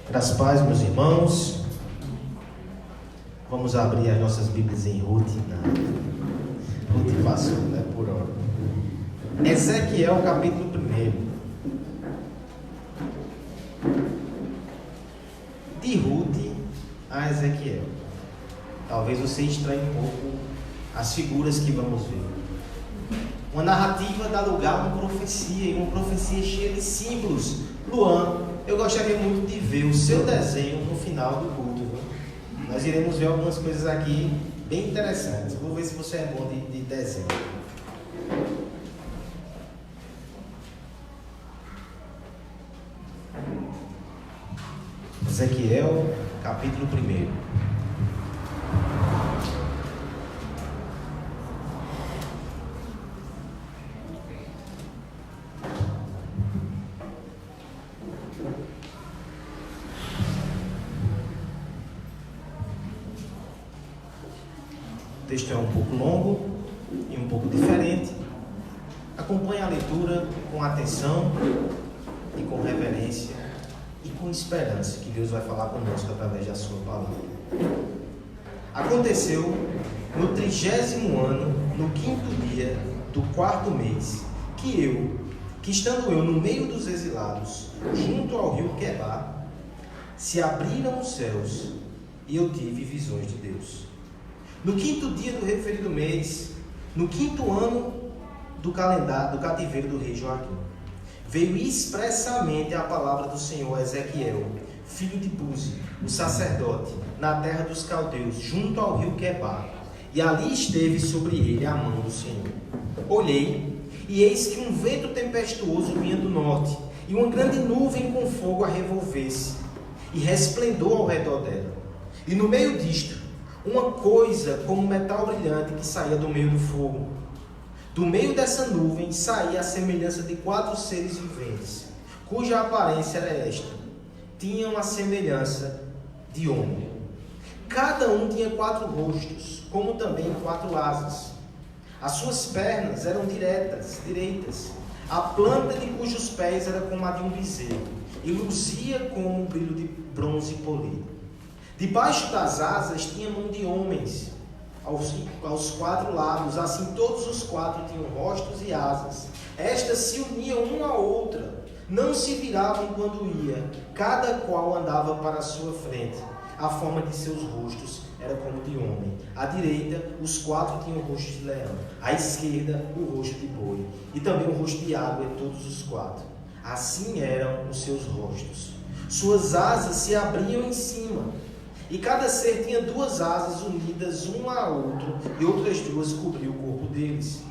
Graças a paz, meus irmãos. Vamos abrir as nossas Bíblias em Ruth. Ruth passou, né, por hora. Ezequiel, capítulo 1. De Ruth a Ezequiel. Talvez você estranhe um pouco as figuras que vamos ver. Uma narrativa dá lugar a uma profecia, e uma profecia cheia de símbolos. Luan, eu gostaria muito de ver o seu desenho no final do culto, viu? Nós iremos ver algumas coisas aqui bem interessantes. Vou ver se você é bom de desenho. Ezequiel, capítulo 1. O texto é um pouco longo e um pouco diferente. Acompanhe a leitura com atenção e com reverência e com esperança que Deus vai falar conosco através da sua palavra. Aconteceu no 30º ano, no 5º dia do 4º mês, que estando eu no meio dos exilados, junto ao rio Quebar, se abriram os céus e eu tive visões de Deus. No 5º dia do referido mês, no 5º ano do cativeiro do rei Joaquim, veio expressamente a palavra do Senhor a Ezequiel, filho de Buzi, o sacerdote, na terra dos caldeus, junto ao rio Quebar, e ali esteve sobre ele a mão do Senhor. Olhei, e eis que um vento tempestuoso vinha do norte, e uma grande nuvem com fogo a revolver-se, e resplendor ao redor dela. E no meio disto, uma coisa como metal brilhante que saía do meio do fogo. Do meio dessa nuvem saía a semelhança de 4 seres viventes, cuja aparência era esta: tinham a semelhança de homem. Cada um tinha 4 rostos, como também 4 asas. As suas pernas eram direitas, a planta de cujos pés era como a de um bezerro, e luzia como um brilho de bronze polido. Debaixo das asas tinha mão de homens, aos 4 lados, assim todos os 4 tinham rostos e asas. Estas se uniam uma à outra, não se viravam quando ia, cada qual andava para a sua frente. A forma de seus rostos era como de homem. À direita, os 4 tinham o rosto de leão, à esquerda, o rosto de boi, e também o rosto de águia, todos os 4. Assim eram os seus rostos. Suas asas se abriam em cima, e cada ser tinha 2 asas unidas uma a outra, e outras 2 cobriam o corpo deles.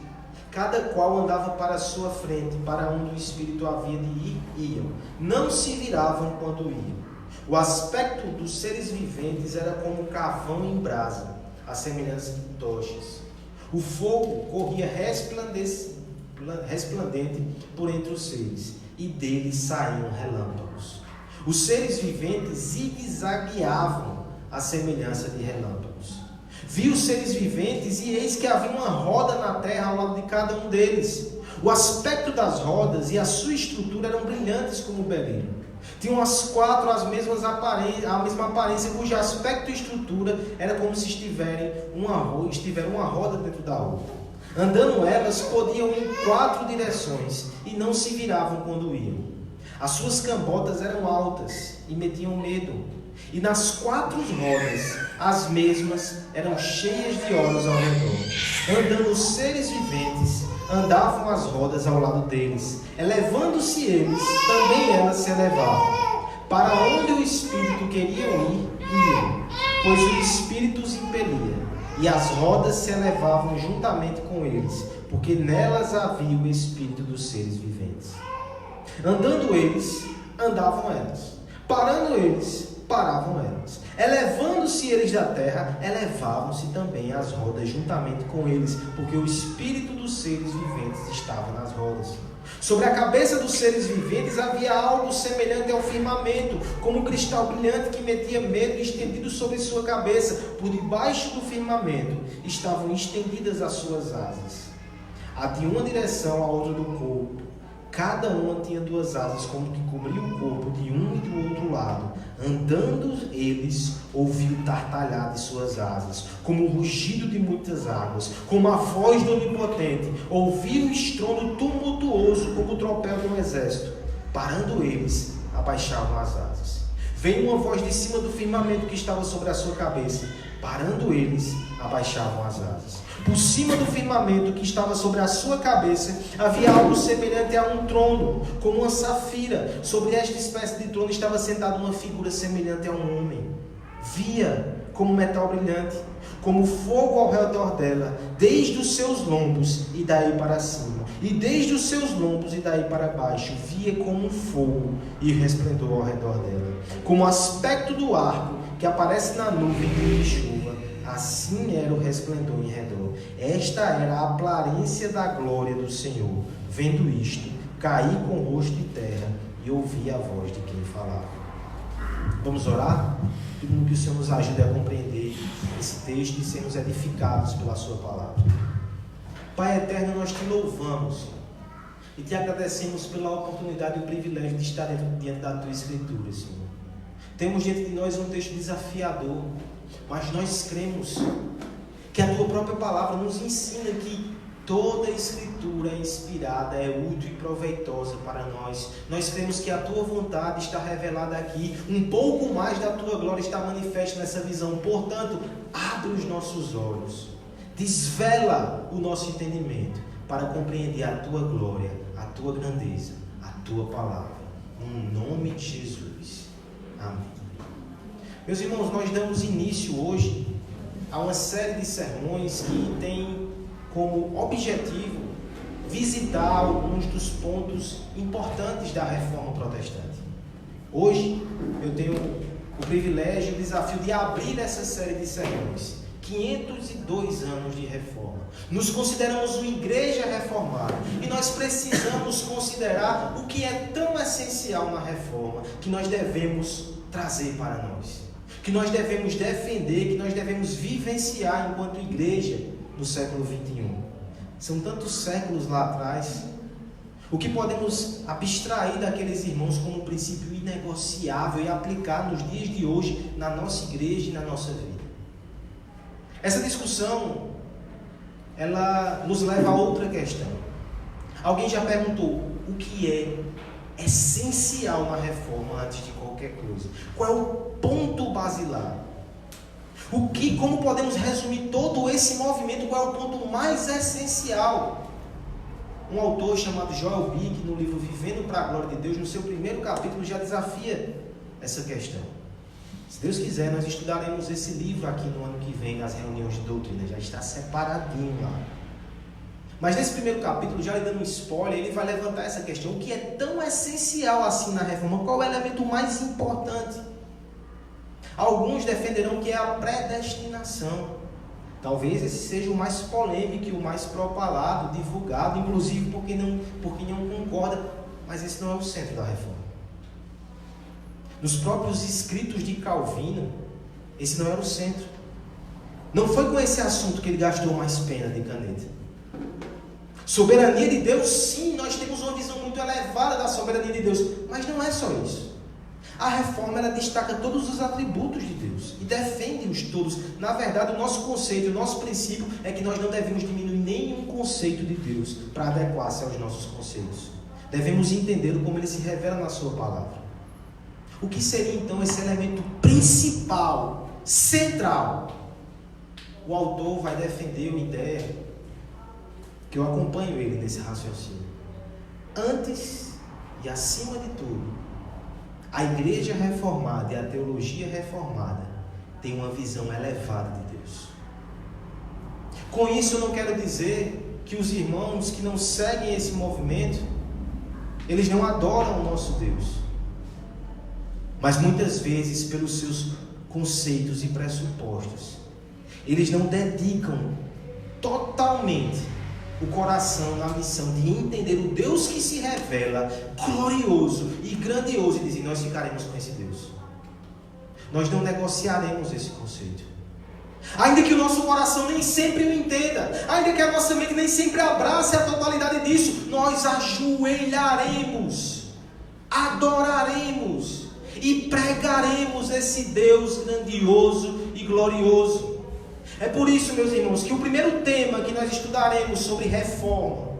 Cada qual andava para a sua frente, para onde o Espírito havia de ir, iam. Não se viravam quando iam. O aspecto dos seres viventes era como um carvão em brasa, a semelhança de tochas. O fogo corria resplandente por entre os seres, e deles saíam relâmpagos. Os seres viventes zigue-zagueavam a semelhança de relâmpagos. Vi os seres viventes, e eis que havia uma roda na terra ao lado de cada um deles. O aspecto das rodas e a sua estrutura eram brilhantes como o berilo. Tinham as 4 a mesma aparência, cujo aspecto e estrutura era como se estiver uma roda dentro da outra. Andando elas, podiam ir em 4 direções, e não se viravam quando iam. As suas cambotas eram altas e metiam medo. E nas 4 rodas, as mesmas eram cheias de olhos ao redor. Andando os seres viventes, andavam as rodas ao lado deles. Elevando-se eles, também elas se elevavam. Para onde o Espírito queria ir, iam, pois o Espírito os impelia. E as rodas se elevavam juntamente com eles, porque nelas havia o Espírito dos seres viventes. Andando eles, andavam elas. Parando eles, paravam elas. Elevando-se eles da terra, elevavam-se também as rodas juntamente com eles, porque o Espírito dos seres viventes estava nas rodas. Sobre a cabeça dos seres viventes havia algo semelhante ao firmamento, como um cristal brilhante que metia medo, estendido sobre sua cabeça. Por debaixo do firmamento estavam estendidas as suas asas, a de uma direção à outra do corpo. Cada uma tinha 2 asas, como que cobriam o corpo de um e do outro lado. Andando eles, ouviu o tartalhar de suas asas, como o rugido de muitas águas, como a voz do Onipotente. Ouviram o estrondo tumultuoso, como o tropel de um exército. Parando eles, abaixavam as asas. Veio uma voz de cima do firmamento que estava sobre a sua cabeça. Parando eles, abaixavam as asas. Por cima do firmamento que estava sobre a sua cabeça, havia algo semelhante a um trono, como uma safira. Sobre esta espécie de trono estava sentada uma figura semelhante a um homem. Via como metal brilhante, como fogo ao redor dela, desde os seus lombos e daí para cima. E desde os seus lombos e daí para baixo, via como um fogo e resplendor ao redor dela. Como o aspecto do arco que aparece na nuvem de chuva, assim era o resplendor em redor. Esta era a aparência da glória do Senhor. Vendo isto, caí com o rosto em terra e ouvi a voz de quem falava. Vamos orar? Pedindo que o Senhor nos ajude a compreender esse texto e sermos edificados pela sua palavra. Pai eterno, nós te louvamos e te agradecemos pela oportunidade e o privilégio de estar diante da tua Escritura, Senhor. Temos diante de nós um texto desafiador, mas nós cremos que a tua própria palavra nos ensina que toda a Escritura é inspirada, é útil e proveitosa para nós. Nós cremos que a tua vontade está revelada aqui, um pouco mais da tua glória está manifesta nessa visão. Portanto, abre os nossos olhos, desvela o nosso entendimento para compreender a tua glória, a tua grandeza, a tua palavra. No nome de Jesus. Amém. Meus irmãos, nós damos início hoje a uma série de sermões que tem como objetivo visitar alguns dos pontos importantes da Reforma Protestante. Hoje eu tenho o privilégio e o desafio de abrir essa série de sermões. 502 anos de reforma. Nos consideramos uma igreja reformada e nós precisamos considerar o que é tão essencial na reforma que nós devemos trazer para nós, que nós devemos defender, que nós devemos vivenciar enquanto igreja no século 21. São tantos séculos lá atrás. O que podemos abstrair daqueles irmãos como um princípio inegociável e aplicar nos dias de hoje na nossa igreja e na nossa vida? Essa discussão, ela nos leva a outra questão. Alguém já perguntou o que é essencial na reforma antes de qualquer coisa? Qual é o ponto basilar? Como podemos resumir todo esse movimento? Qual é o ponto mais essencial? Um autor chamado Joel Bick, no livro Vivendo para a Glória de Deus, no seu primeiro capítulo, já desafia essa questão. Se Deus quiser, nós estudaremos esse livro aqui no ano que vem, nas reuniões de doutrina, já está separadinho lá. Mas nesse primeiro capítulo, já lhe dando um spoiler, ele vai levantar essa questão: o que é tão essencial assim na reforma? Qual é o elemento mais importante? Alguns defenderão que é a predestinação. Talvez esse seja o mais polêmico e o mais propalado, divulgado, inclusive porque não concorda, mas esse não é o centro da reforma. Nos próprios escritos de Calvino, esse não era o centro. Não foi com esse assunto que ele gastou mais pena de caneta. Soberania de Deus, sim, nós temos uma visão muito elevada da soberania de Deus, mas não é só isso. A reforma, ela destaca todos os atributos de Deus e defende-os todos. Na verdade, o nosso conceito, o nosso princípio é que nós não devemos diminuir nenhum conceito de Deus para adequar-se aos nossos conceitos. Devemos entendê-lo como ele se revela na sua palavra. O que seria então esse elemento principal, central? O autor vai defender uma ideia que eu acompanho ele nesse raciocínio. Antes e acima de tudo, a igreja reformada e a teologia reformada têm uma visão elevada de Deus. Com isso eu não quero dizer que os irmãos que não seguem esse movimento, eles não adoram o nosso Deus. Mas muitas vezes, pelos seus conceitos e pressupostos, eles não dedicam totalmente o coração na missão de entender o Deus que se revela glorioso e grandioso e dizem: nós ficaremos com esse Deus. Nós não negociaremos esse conceito. Ainda que o nosso coração nem sempre o entenda, ainda que a nossa mente nem sempre abrace a totalidade disso, nós ajoelharemos, adoraremos e pregaremos esse Deus grandioso e glorioso. É por isso, meus irmãos, que o primeiro tema que nós estudaremos sobre reforma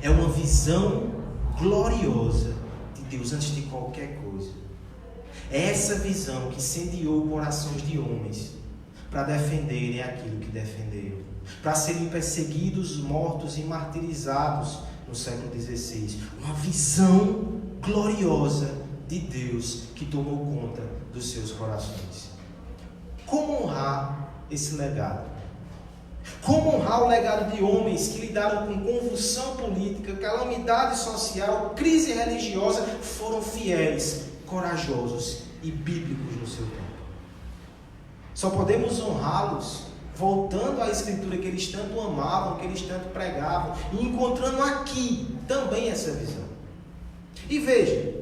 é uma visão gloriosa de Deus antes de qualquer coisa. É essa visão que incendiou corações de homens para defenderem aquilo que defenderam, para serem perseguidos, mortos e martirizados no século XVI. Uma visão gloriosa de Deus que tomou conta dos seus corações. Como honrar esse legado? Como honrar o legado de homens que lidaram com convulsão política, calamidade social, crise religiosa, foram fiéis, corajosos e bíblicos no seu tempo? Só podemos honrá-los voltando à Escritura que eles tanto amavam, que eles tanto pregavam, e encontrando aqui também essa visão. E veja,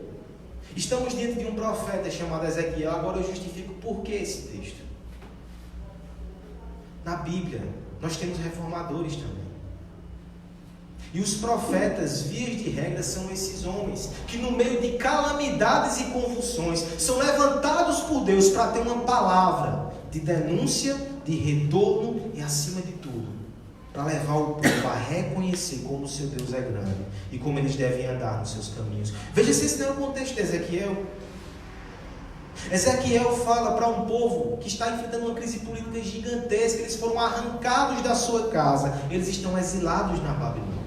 estamos diante de um profeta chamado Ezequiel. Agora eu justifico por que esse texto. Na Bíblia, nós temos reformadores também. E os profetas, vias de regra, são esses homens que no meio de calamidades e convulsões são levantados por Deus para ter uma palavra de denúncia, de retorno e, acima de tudo, para levar o povo a reconhecer como o seu Deus é grande e como eles devem andar nos seus caminhos. Veja se esse não é o contexto de Ezequiel. Ezequiel fala para um povo que está enfrentando uma crise política gigantesca. Eles foram arrancados da sua casa, eles estão exilados na Babilônia.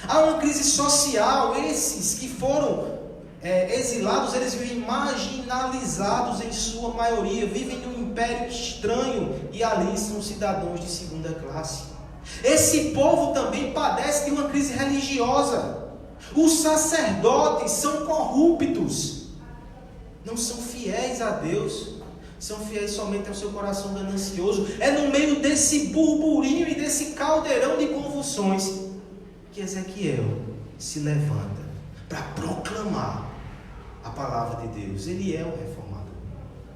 Há uma crise social. Esses que foram exilados, eles vivem marginalizados em sua maioria, vivem em um império estranho e ali são cidadãos de segunda classe. Esse povo também padece de uma crise religiosa. Os sacerdotes são corruptos, não são fiéis a Deus, são fiéis somente ao seu coração ganancioso. É no meio desse burburinho e desse caldeirão de convulsões que Ezequiel se levanta para proclamar a palavra de Deus. Ele é um reformador,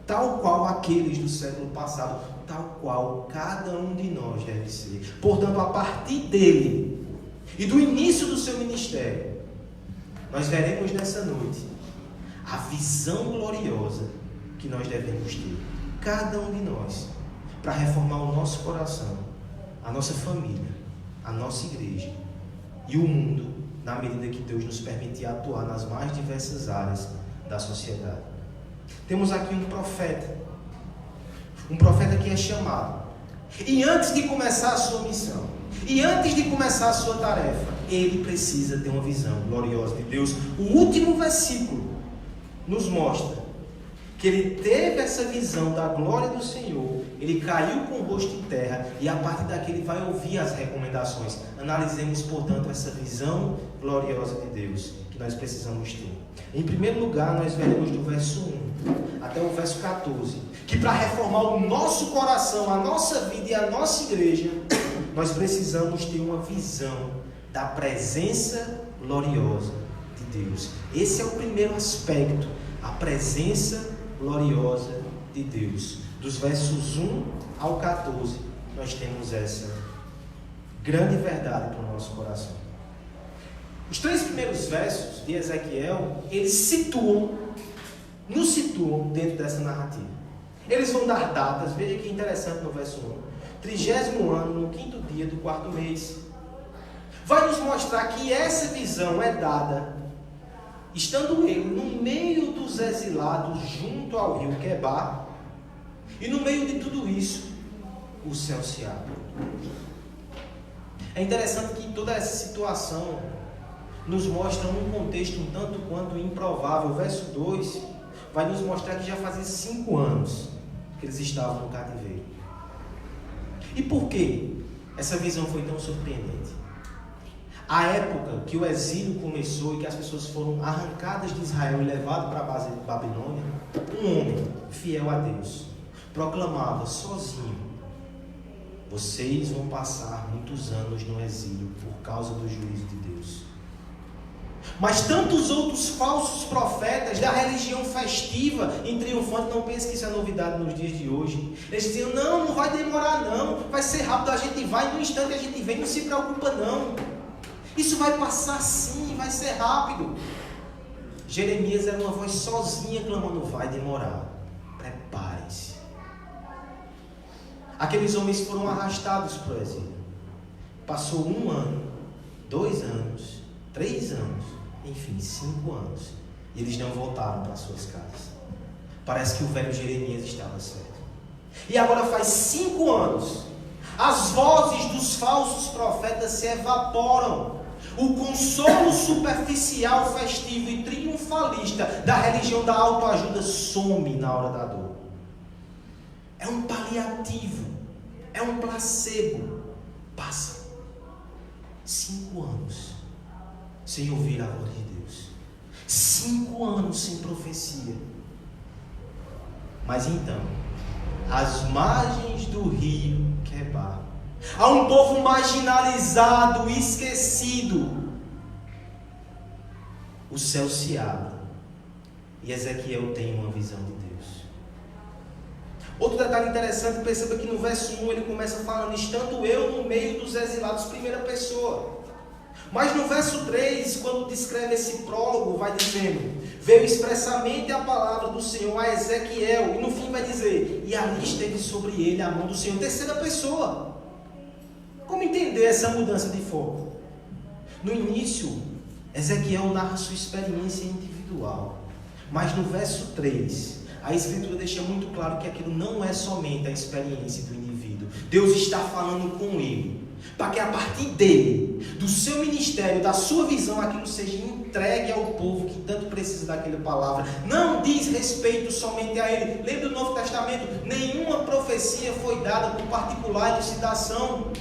tal qual aqueles do século passado, tal qual cada um de nós deve ser. Portanto, a partir dele e do início do seu ministério, nós veremos nessa noite a visão gloriosa que nós devemos ter, cada um de nós, para reformar o nosso coração, a nossa família, a nossa igreja e o mundo, na medida que Deus nos permitir atuar nas mais diversas áreas da sociedade. Temos aqui um profeta que é chamado, e antes de começar a sua missão, e antes de começar a sua tarefa, ele precisa ter uma visão gloriosa de Deus. O último versículo nos mostra que ele teve essa visão da glória do Senhor, ele caiu com o rosto em terra, e a partir daqui ele vai ouvir as recomendações. Analisemos, portanto, essa visão gloriosa de Deus que nós precisamos ter. Em primeiro lugar, nós veremos do verso 1 até o verso 14, que para reformar o nosso coração, a nossa vida e a nossa igreja, nós precisamos ter uma visão da presença gloriosa de Deus. Esse é o primeiro aspecto, a presença gloriosa de Deus. Dos versos 1 ao 14, nós temos essa grande verdade para o nosso coração. Os 3 primeiros versos de Ezequiel, eles nos situam dentro dessa narrativa. Eles vão dar datas. Veja que interessante no verso 1. 30º ano, no 5º dia do 4º mês. Vai nos mostrar que essa visão é dada estando ele no meio dos exilados junto ao rio Quebar, e no meio de tudo isso, o céu se abre. É interessante que toda essa situação nos mostra um contexto um tanto quanto improvável. O verso 2 vai nos mostrar que já fazia 5 anos que eles estavam no cativeiro. E por que essa visão foi tão surpreendente? A época que o exílio começou e que as pessoas foram arrancadas de Israel e levadas para a base de Babilônia, um homem fiel a Deus proclamava sozinho: vocês vão passar muitos anos no exílio por causa do juízo de Deus. Mas tantos outros falsos profetas da religião festiva e triunfante, não pense que isso é novidade nos dias de hoje, eles diziam: não vai demorar não, vai ser rápido, a gente vai, no instante a gente vem, não se preocupa não, isso vai passar sim, vai ser rápido. Jeremias era uma voz sozinha clamando: vai demorar, preparem-se. Aqueles homens foram arrastados para o exílio. Passou 1 ano, 2 anos, 3 anos, enfim, 5 anos. E eles não voltaram para suas casas. Parece que o velho Jeremias estava certo. E agora faz 5 anos. As vozes dos falsos profetas se evaporam. O consolo superficial, festivo e triunfalista da religião da autoajuda some na hora da dor. É um paliativo, é um placebo. Passa 5 anos sem ouvir a voz de Deus, 5 anos sem profecia. Mas então, às margens do rio Quebar, há um povo marginalizado, esquecido. O céu se abre e Ezequiel tem uma visão de Deus. Outro detalhe interessante, perceba que no verso 1 ele começa falando: estando eu no meio dos exilados, primeira pessoa. Mas no verso 3, quando descreve esse prólogo, vai dizendo: veio expressamente a palavra do Senhor a Ezequiel, e no fim vai dizer: e ali esteve sobre ele a mão do Senhor. Terceira pessoa. Como entender essa mudança de foco? No início, Ezequiel narra sua experiência individual, mas no verso 3, a Escritura deixa muito claro que aquilo não é somente a experiência do indivíduo. Deus está falando com ele, para que a partir dele, do seu ministério, da sua visão, aquilo seja entregue ao povo que tanto precisa daquela palavra. Não diz respeito somente a ele. Lembra do Novo Testamento? Nenhuma profecia foi dada por particular elucidação.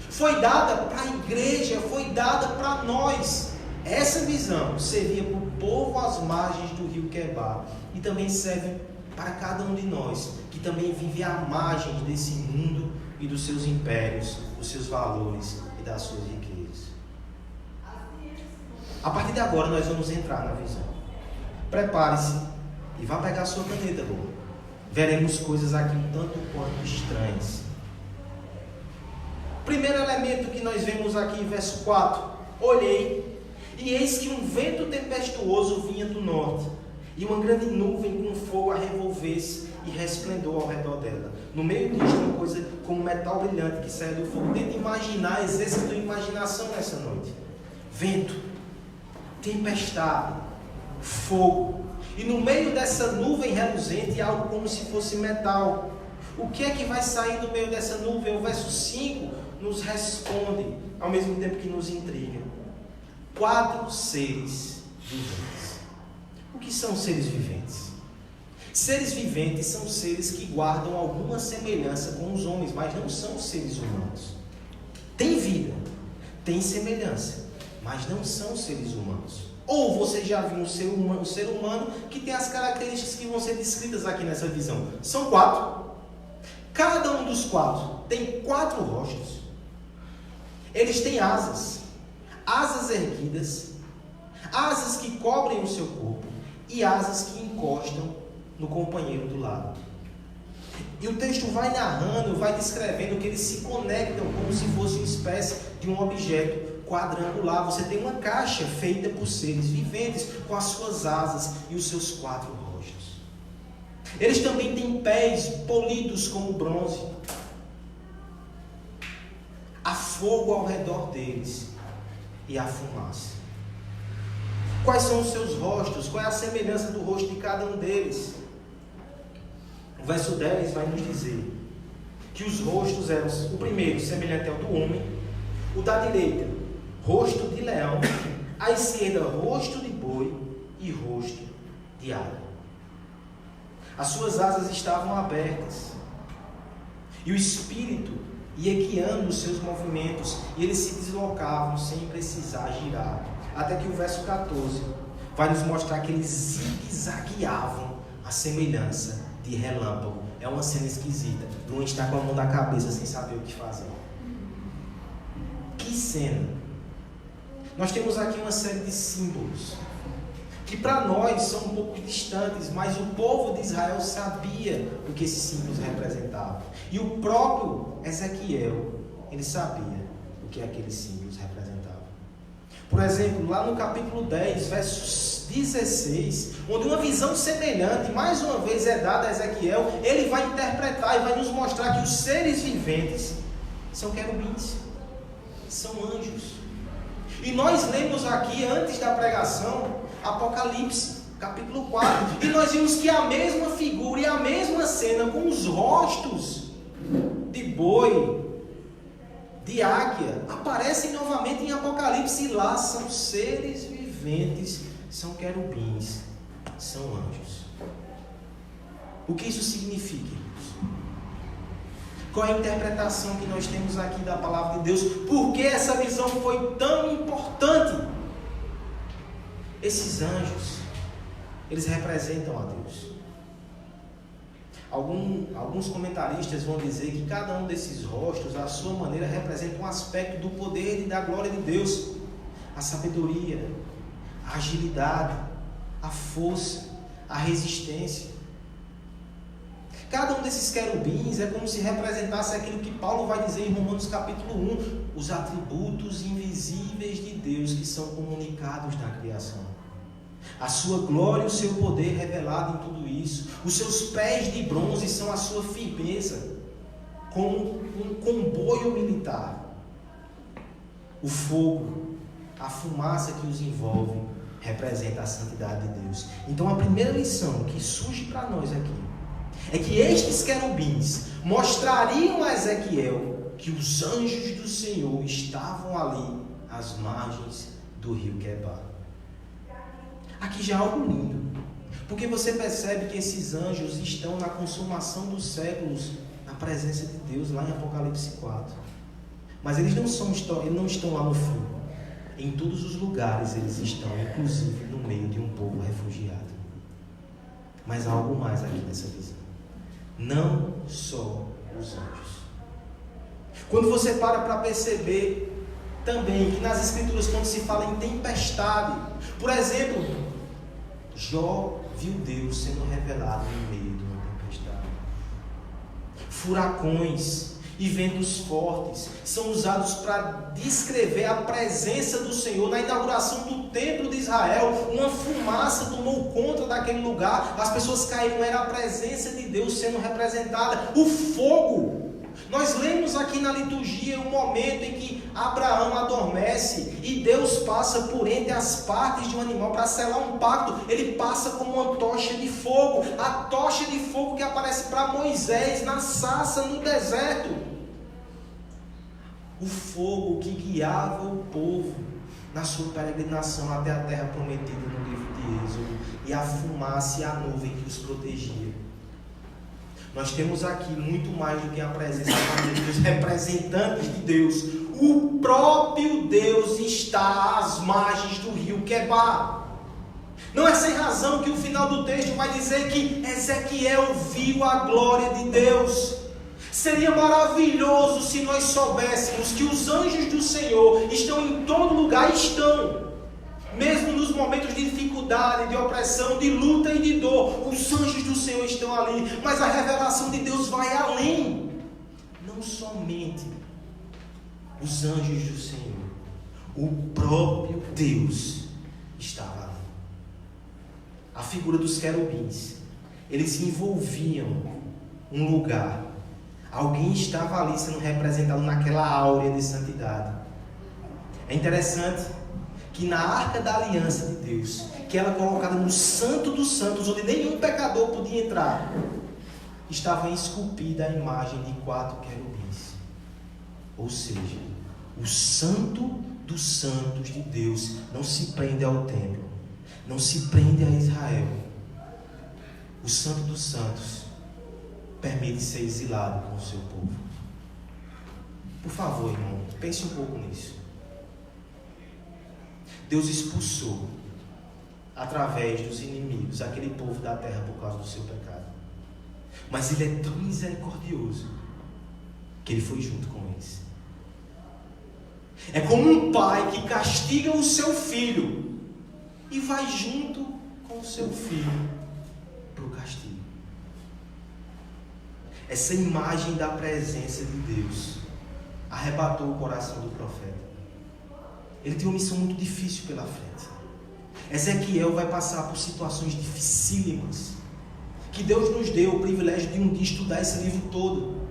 Foi dada para a igreja, foi dada para nós. Essa visão servia para o povo às margens do rio Quebar, e também serve para cada um de nós, que também vive à margem desse mundo e dos seus impérios, dos seus valores e das suas riquezas. A partir de agora nós vamos entrar na visão. Prepare-se e vá pegar a sua caneta, boa. Veremos coisas aqui um tanto quanto estranhas. Primeiro elemento que nós vemos aqui, verso 4: olhei, e eis que um vento tempestuoso vinha do norte, e uma grande nuvem com fogo a revolver-se e resplendor ao redor dela. No meio disto, uma coisa como metal brilhante que sai do fogo. Tenta imaginar, exerça a tua imaginação nessa noite. Vento, tempestade, fogo, e no meio dessa nuvem reluzente algo como se fosse metal. O que é que vai sair do meio dessa nuvem? O verso 5 nos responde, ao mesmo tempo que nos intriga. 4 seres viventes. O que são seres viventes? Seres viventes são seres que guardam alguma semelhança com os homens, mas não são seres humanos. Tem vida, tem semelhança, mas não são seres humanos. Ou você já viu um ser humano que tem as características que vão ser descritas aqui nessa visão. São 4. Cada um dos 4 tem 4 rostos. Eles têm asas, asas erguidas, asas que cobrem o seu corpo e asas que encostam no companheiro do lado. E o texto vai narrando, vai descrevendo que eles se conectam como se fosse uma espécie de um objeto quadrangular. Você tem uma caixa feita por seres viventes, com as suas asas e os seus 4 rostos. Eles também têm pés polidos como bronze. Há fogo ao redor deles e há fumaça. Quais são os seus rostos? Qual é a semelhança do rosto de cada um deles? O verso 10 vai nos dizer que os rostos eram: o primeiro semelhante ao do homem, o da direita rosto de leão, à esquerda rosto de boi e rosto de águia. As suas asas estavam abertas e o espírito ia guiando os seus movimentos, e eles se deslocavam sem precisar girar, até que o verso 14 vai nos mostrar que eles zigue-zagueavam a semelhança de relâmpago. É uma cena esquisita. Luan está com a mão na cabeça sem saber o que fazer. Que cena! Nós temos aqui uma série de símbolos que para nós são um pouco distantes, mas o povo de Israel sabia o que esses símbolos representavam. E o próprio Ezequiel, ele sabia o que aqueles símbolos representavam. Por exemplo, lá no capítulo 10, versos 16, onde uma visão semelhante, mais uma vez, é dada a Ezequiel, ele vai interpretar e vai nos mostrar que os seres viventes são querubins, são anjos. E nós lemos aqui, antes da pregação, Apocalipse, capítulo 4, e nós vimos que a mesma figura e a mesma cena, com os rostos de boi, de águia, aparecem novamente em Apocalipse, e lá são seres viventes, são querubins, são anjos. O que isso significa, irmãos? Qual é a interpretação que nós temos aqui da palavra de Deus? Por que essa visão foi tão importante? Esses anjos, eles representam a Deus. Alguns comentaristas vão dizer que cada um desses rostos, à sua maneira, representa um aspecto do poder e da glória de Deus. A sabedoria, a agilidade, a força, a resistência. Cada um desses querubins é como se representasse aquilo que Paulo vai dizer em Romanos capítulo 1, os atributos invisíveis de Deus que são comunicados na criação. A sua glória e o seu poder revelado em tudo isso. Os seus pés de bronze são a sua firmeza, como um comboio militar. O fogo, a fumaça que os envolve, representa a santidade de Deus. Então a primeira lição que surge para nós aqui é que estes querubins mostrariam a Ezequiel que os anjos do Senhor estavam ali às margens do rio Quebar. Aqui já é algo lindo, porque você percebe que esses anjos estão na consumação dos séculos, na presença de Deus, lá em Apocalipse 4. Mas eles não estão lá no fim. Em todos os lugares eles estão, inclusive no meio de um povo refugiado. Mas há algo mais aqui nessa visão. Não só os anjos. Quando você para perceber também que nas Escrituras, quando se fala em tempestade, por exemplo, Jó viu Deus sendo revelado no meio de uma tempestade. Furacões e ventos fortes são usados para descrever a presença do Senhor. Na inauguração do templo de Israel, uma fumaça tomou conta daquele lugar, as pessoas caíram, era a presença de Deus sendo representada. O fogo, nós lemos aqui na liturgia o momento em que Abraão adormece e Deus passa por entre as partes de um animal para selar um pacto. Ele passa como uma tocha de fogo, a tocha de fogo que aparece para Moisés na sarça no deserto. O fogo que guiava o povo na sua peregrinação até a terra prometida no livro de Êxodo, e a fumaça e a nuvem que os protegia. Nós temos aqui muito mais do que a presença dos representantes de Deus. O próprio Deus está às margens do rio Quebar. Não é sem razão que o final do texto vai dizer que Ezequiel viu a glória de Deus. Seria maravilhoso se nós soubéssemos que os anjos do Senhor estão em todo lugar, mesmo nos momentos de dificuldade, de opressão, de luta e de dor. Os anjos do Senhor estão ali, mas a revelação de Deus vai além. Não somente os anjos do Senhor, o próprio Deus estava ali. A figura dos querubins, eles envolviam um lugar. Alguém estava ali sendo representado naquela áurea de santidade. É interessante que na arca da aliança de Deus, que ela é colocada no santo dos santos, onde nenhum pecador podia entrar, estava esculpida a imagem de 4 querubins. Ou seja, o santo dos santos de Deus não se prende ao templo, não se prende a Israel. O santo dos santos permite ser exilado com o seu povo. Por favor, irmão, pense um pouco nisso. Deus expulsou, através dos inimigos, aquele povo da terra por causa do seu pecado. Mas Ele é tão misericordioso que Ele foi junto com eles. É como um pai que castiga o seu filho e vai junto com o seu filho para o castigo. Essa imagem da presença de Deus arrebatou o coração do profeta. Ele tem uma missão muito difícil pela frente. Ezequiel vai passar por situações dificílimas, que Deus nos deu o privilégio de um dia estudar esse livro todo.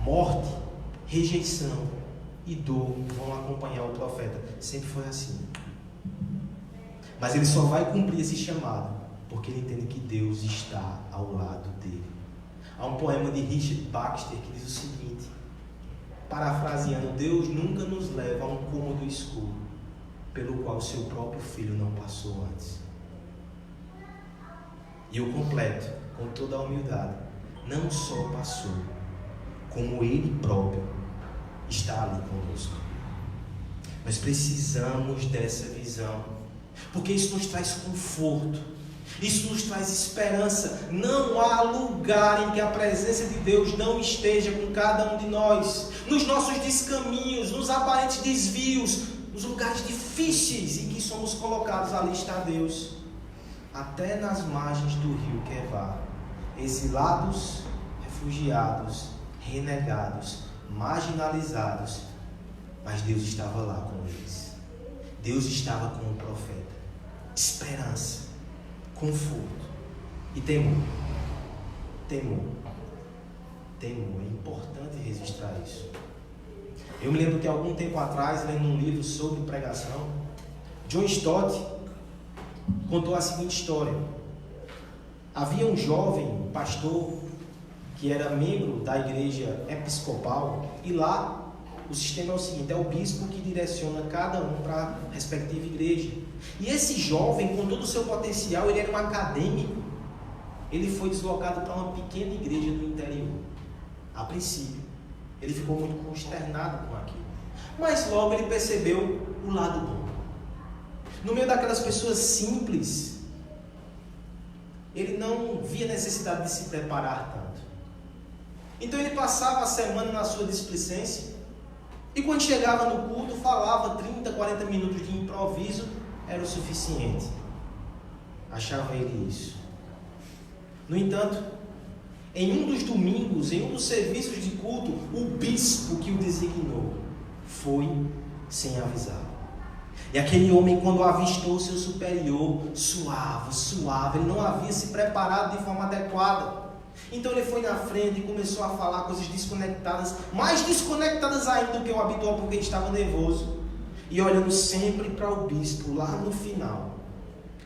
Morte, rejeição e dor vão acompanhar o profeta. Sempre foi assim. Mas ele só vai cumprir esse chamado porque ele entende que Deus está ao lado dele. Há um poema de Richard Baxter que diz o seguinte, parafraseando: Deus nunca nos leva a um cômodo escuro pelo qual seu próprio filho não passou antes. E eu completo com toda a humildade: não só passou, como ele próprio está ali conosco. Nós precisamos dessa visão, porque isso nos traz conforto, isso nos traz esperança. Não há lugar em que a presença de Deus não esteja com cada um de nós, nos nossos descaminhos, nos aparentes desvios, nos lugares difíceis em que somos colocados, ali está Deus. Até nas margens do rio Quebar, exilados, refugiados, renegados, marginalizados, mas Deus estava lá com eles. Deus estava com o profeta. Esperança, conforto e temor. Temor. Temor. É importante registrar isso. Eu me lembro que algum tempo atrás, lendo um livro sobre pregação, John Stott contou a seguinte história. Havia um jovem pastor que era membro da igreja episcopal, e lá o sistema é o seguinte: é o bispo que direciona cada um para a respectiva igreja. E esse jovem, com todo o seu potencial, ele era um acadêmico, ele foi deslocado para uma pequena igreja do interior. A princípio, ele ficou muito consternado com aquilo, mas logo ele percebeu o lado bom. No meio daquelas pessoas simples, ele não via necessidade de se preparar tanto. Então ele passava a semana na sua displicência, e quando chegava no culto, falava 30, 40 minutos de improviso, era o suficiente. Achava ele isso. No entanto, em um dos domingos, em um dos serviços de culto, o bispo que o designou foi sem avisar. E aquele homem, quando avistou o seu superior, suava, ele não havia se preparado de forma adequada. Então ele foi na frente e começou a falar coisas desconectadas, mais desconectadas ainda do que o habitual, porque ele estava nervoso. E olhando sempre para o bispo, lá no final.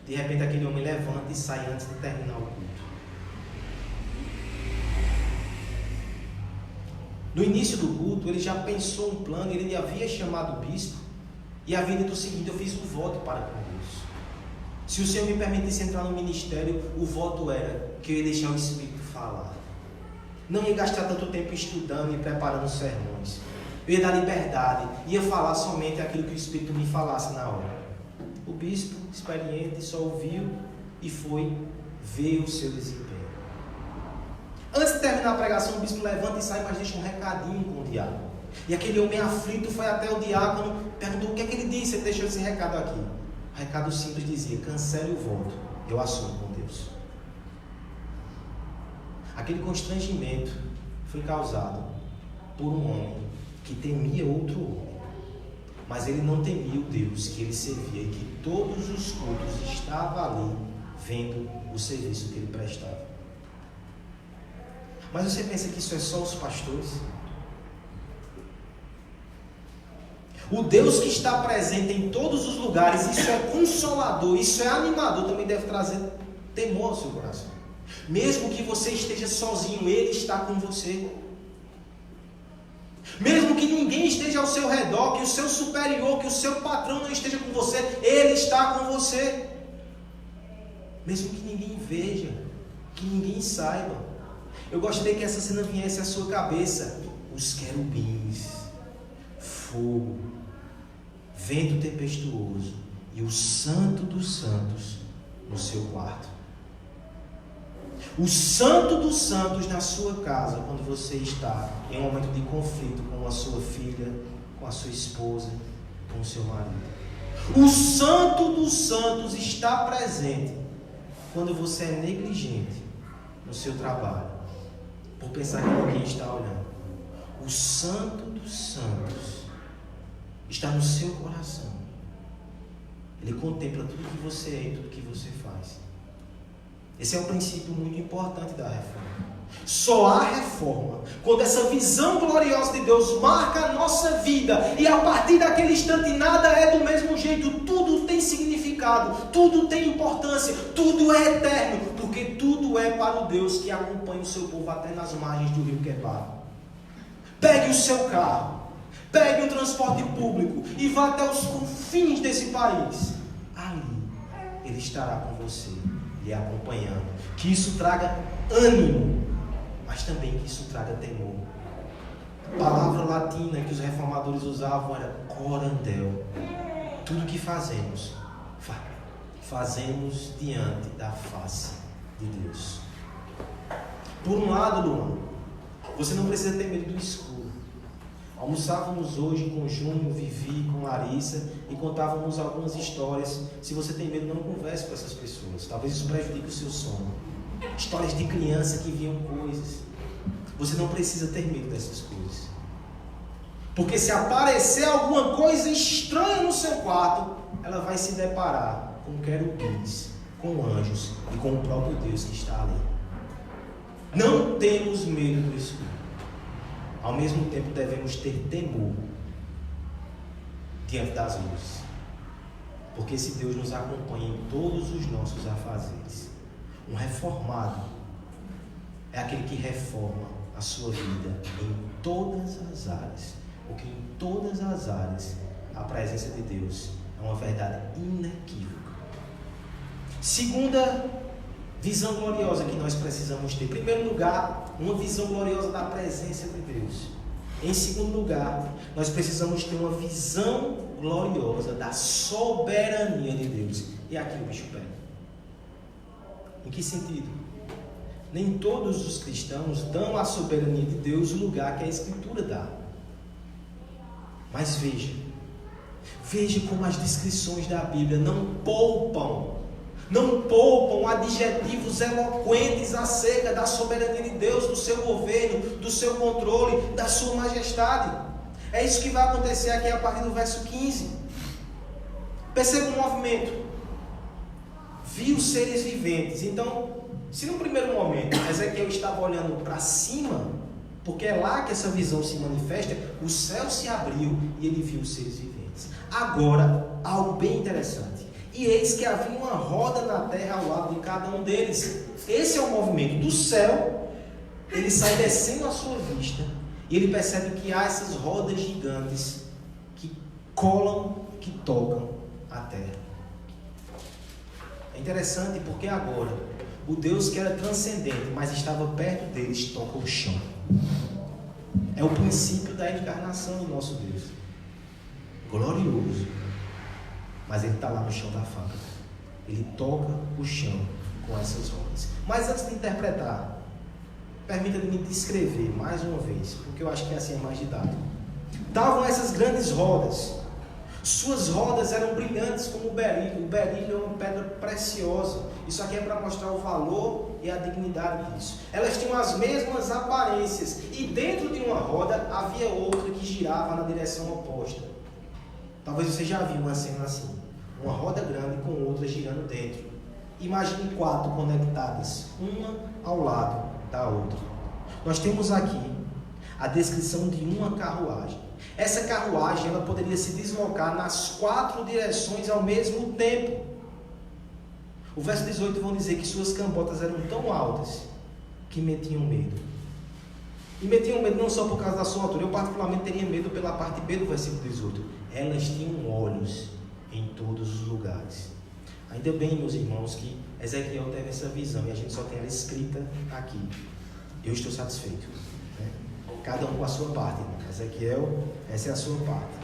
De repente aquele homem levanta e sai antes de terminar o culto. No início do culto, ele já pensou um plano, ele havia chamado o bispo e havia dito o seguinte: eu fiz um voto para com Deus. Se o Senhor me permitisse entrar no ministério, o voto era que eu ia deixar o Espírito falar. Não ia gastar tanto tempo estudando e preparando sermões. Eu ia dar liberdade, ia falar somente aquilo que o Espírito me falasse na hora. O bispo, experiente, só ouviu e foi ver o seu desempenho. Antes de terminar a pregação, o bispo levanta e sai, mas deixa um recadinho com o diácono. E aquele homem aflito foi até o diácono, perguntou o que é que ele disse. Ele deixou esse recado aqui. O recado simples dizia: cancele o voto, eu assumo com Deus. Aquele constrangimento foi causado por um homem que temia outro homem, mas ele não temia o Deus que ele servia e que todos os cultos estava ali vendo o serviço que ele prestava. Mas você pensa que isso é só os pastores? O Deus que está presente em todos os lugares, isso é consolador, isso é animador, também deve trazer temor ao seu coração. Mesmo que você esteja sozinho, Ele está com você. Mesmo que ninguém esteja ao seu redor, que o seu superior, que o seu patrão não esteja com você, Ele está com você. Mesmo que ninguém veja, que ninguém saiba. Eu gostaria que essa cena viesse à sua cabeça: os querubins, fogo, vento tempestuoso e o Santo dos Santos no seu quarto. O Santo dos Santos na sua casa, quando você está em um momento de conflito com a sua filha, com a sua esposa, com o seu marido. O Santo dos Santos está presente quando você é negligente no seu trabalho, por pensar que ninguém está olhando. O Santo dos Santos está no seu coração. Ele contempla tudo que você é e tudo que você faz. Esse é um princípio muito importante da reforma. Só há reforma quando essa visão gloriosa de Deus marca a nossa vida, e a partir daquele instante nada é do mesmo jeito, tudo tem significado, tudo tem importância, tudo é eterno, porque tudo é para o Deus que acompanha o seu povo até nas margens do rio Quebar. Pegue o seu carro, pegue um transporte público e vá até os confins desse país. Ali Ele estará com você, lhe acompanhando. Que isso traga ânimo, mas também que isso traga temor. A palavra latina que os reformadores usavam era corandel. Tudo que fazemos, fazemos diante da face de Deus. Por um lado, Luan, você não precisa ter medo do escuro. Almoçávamos hoje com Júnior, Vivi, com Larissa e contávamos algumas histórias. Se você tem medo, não converse com essas pessoas. Talvez isso prejudique o seu sono. Histórias de criança que viam coisas. Você não precisa ter medo dessas coisas. Porque se aparecer alguma coisa estranha no seu quarto, ela vai se deparar com querubins, com anjos e com o próprio Deus que está ali. Não temos medo do escuro. Ao mesmo tempo devemos ter temor diante das luzes. Porque esse Deus nos acompanha em todos os nossos afazeres. Um reformado é aquele que reforma a sua vida em todas as áreas. Porque em todas as áreas a presença de Deus é uma verdade inequívoca. Segunda visão gloriosa que nós precisamos ter. Em primeiro lugar, uma visão gloriosa da presença de Deus. Em segundo lugar, nós precisamos ter uma visão gloriosa da soberania de Deus. E aqui o bicho pega. Em que sentido? Nem todos os cristãos dão à soberania de Deus o lugar que a Escritura dá. Mas veja como as descrições da Bíblia não poupam adjetivos eloquentes acerca da soberania de Deus, do seu governo, do seu controle, da sua majestade. É isso que vai acontecer aqui a partir do verso 15. Perceba o movimento. Viu seres viventes. Então, se no primeiro momento Ezequiel estava olhando para cima, porque é lá que essa visão se manifesta, o céu se abriu e ele viu os seres viventes. Agora, algo bem interessante. E eis que havia uma roda na terra ao lado de cada um deles. Esse é o movimento do céu. Ele sai descendo à sua vista e ele percebe que há essas rodas gigantes que colam, que tocam a terra. É interessante porque agora o Deus que era transcendente, mas estava perto deles, toca o chão. É o princípio da encarnação do nosso Deus. Glorioso. Mas ele está lá no chão da fábrica. Ele toca o chão com essas rodas. Mas antes de interpretar, permita-me descrever mais uma vez, porque eu acho que assim é mais didático. Estavam essas grandes rodas. Suas rodas eram brilhantes como o berílio. O berílio é uma pedra preciosa. Isso aqui é para mostrar o valor e a dignidade disso. Elas tinham as mesmas aparências. E dentro de uma roda havia outra que girava na direção oposta. Talvez você já viu uma cena assim. Uma roda grande com outra girando dentro. Imagine 4 conectadas, uma ao lado da outra. Nós temos aqui a descrição de uma carruagem. Essa carruagem ela poderia se deslocar nas 4 direções ao mesmo tempo. O verso 18 vão dizer que suas cambotas eram tão altas que metiam medo. E metiam medo não só por causa da sua altura. Eu particularmente teria medo pela parte B do versículo 18. Elas tinham olhos em todos os lugares. Ainda bem, meus irmãos, que Ezequiel teve essa visão e a gente só tem ela escrita aqui. Eu estou satisfeito. Né? Cada um com a sua parte, irmão. Ezequiel, essa é a sua parte.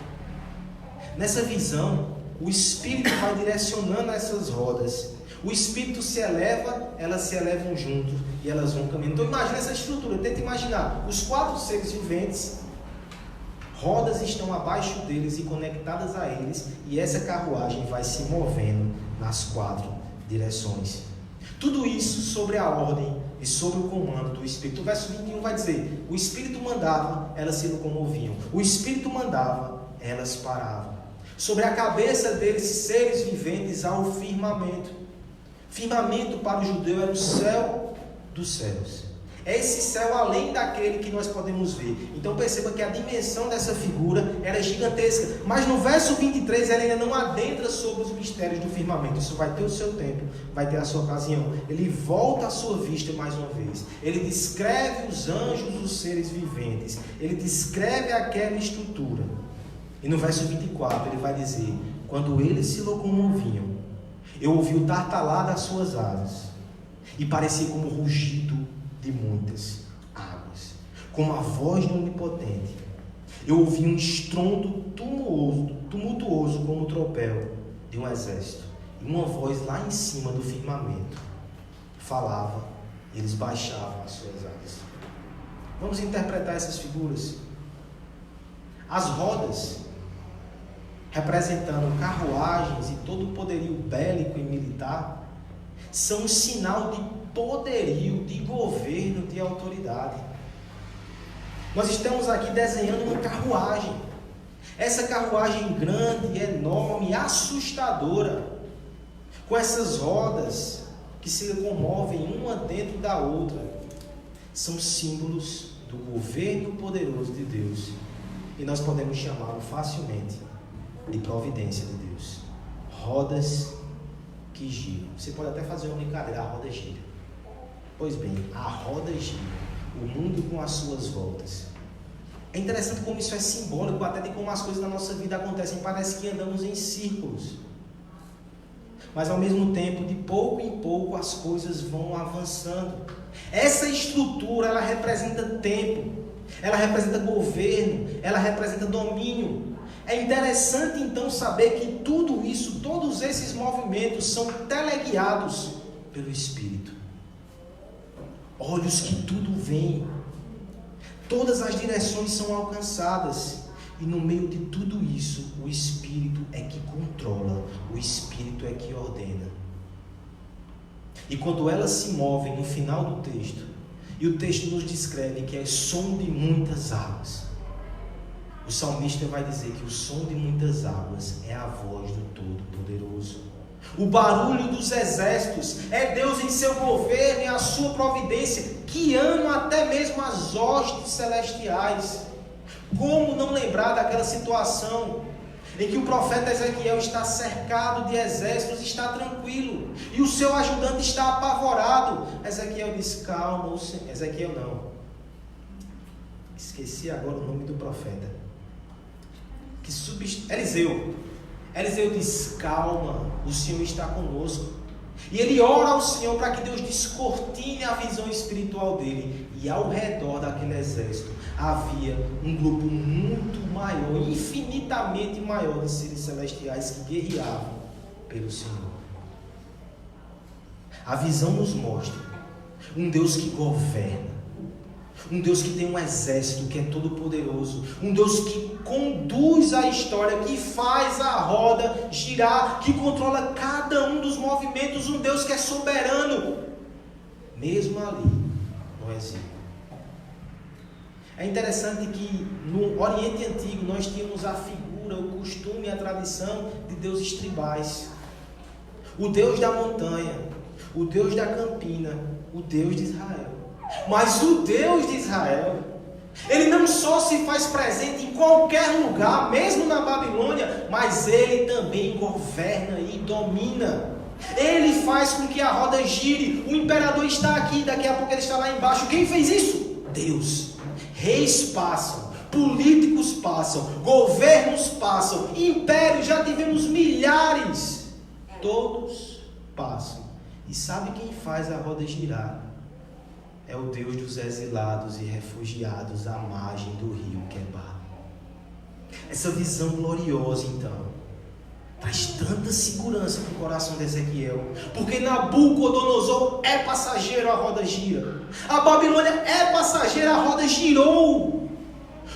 Nessa visão, o Espírito vai direcionando essas rodas. O Espírito se eleva, elas se elevam junto e elas vão caminhando. Então imagina essa estrutura, tenta imaginar. Os 4 seres viventes, rodas estão abaixo deles e conectadas a eles, e essa carruagem vai se movendo nas 4 direções. Tudo isso sobre a ordem e sobre o comando do Espírito. O verso 21 vai dizer: o Espírito mandava, elas se locomoviam. O Espírito mandava elas paravam. Sobre a cabeça deles, seres viventes, há o firmamento. Firmamento para o judeu era o céu dos céus. É esse céu além daquele que nós podemos ver. Então perceba que a dimensão dessa figura era gigantesca. Mas no verso 23 ela ainda não adentra sobre os mistérios do firmamento. Isso vai ter o seu tempo, vai ter a sua ocasião. Ele volta à sua vista mais uma vez. Ele descreve os anjos, os seres viventes. Ele descreve aquela estrutura. E no verso 24 ele vai dizer: quando eles se locomoviam, eu ouvi o tartalar das suas asas, e parecia como o rugido de muitas águas, como a voz do Onipotente. Eu ouvi um estrondo tumultuoso como o tropel de um exército, e uma voz lá em cima do firmamento falava, e eles baixavam as suas asas. Vamos interpretar essas figuras. As rodas, representando carruagens e todo o poderio bélico e militar, são um sinal de poderio, de governo, de autoridade. Nós estamos aqui desenhando uma carruagem. Essa carruagem grande, enorme, assustadora, com essas rodas que se locomovem uma dentro da outra, são símbolos do governo poderoso de Deus. E nós podemos chamá-lo facilmente de providência de Deus. Rodas que giram. Você pode até fazer uma brincadeira: a roda gira. Pois bem, a roda gira, o mundo com as suas voltas. É interessante como isso é simbólico até de como as coisas na nossa vida acontecem. Parece que andamos em círculos, mas ao mesmo tempo, de pouco em pouco, as coisas vão avançando. Essa estrutura, ela representa tempo, ela representa governo, ela representa domínio. É interessante então saber que tudo isso, todos esses movimentos são teleguiados pelo Espírito. Olhos que tudo veem, todas as direções são alcançadas, e no meio de tudo isso, o Espírito é que controla, o Espírito é que ordena. E quando elas se movem no final do texto, e o texto nos descreve que é som de muitas águas, o salmista vai dizer que o som de muitas águas é a voz do Todo-Poderoso. O barulho dos exércitos é Deus em seu governo e a sua providência, guiando até mesmo as hostes celestiais. Como não lembrar daquela situação em que o profeta Ezequiel está cercado de exércitos, está tranquilo, e o seu ajudante está apavorado? Ezequiel diz: calma, Ezequiel não. Esqueci agora o nome do profeta. Eliseu diz: calma, o Senhor está conosco. E ele ora ao Senhor para que Deus descortine a visão espiritual dele. E ao redor daquele exército havia um grupo muito maior, infinitamente maior, de seres celestiais que guerreavam pelo Senhor. A visão nos mostra um Deus que governa, um Deus que tem um exército, que é todo poderoso, um Deus que conduz a história, que faz a roda girar, que controla cada um dos movimentos, um Deus que é soberano, mesmo ali no exílio. É interessante que no Oriente Antigo nós tínhamos a figura, o costume, a tradição de deuses tribais. O Deus da montanha, o Deus da campina, o Deus de Israel. Mas o Deus de Israel, ele não só se faz presente em qualquer lugar, mesmo na Babilônia, mas ele também governa e domina. Ele faz com que a roda gire. O imperador está aqui, daqui a pouco ele está lá embaixo. Quem fez isso? Deus. Reis passam, políticos passam, governos passam, impérios, já tivemos milhares. Todos passam. E sabe quem faz a roda girar? É o Deus dos exilados e refugiados à margem do rio Quebar. Essa visão gloriosa, então, traz tanta segurança para o coração de Ezequiel, porque Nabucodonosor é passageiro, a roda gira. A Babilônia é passageira, a roda girou.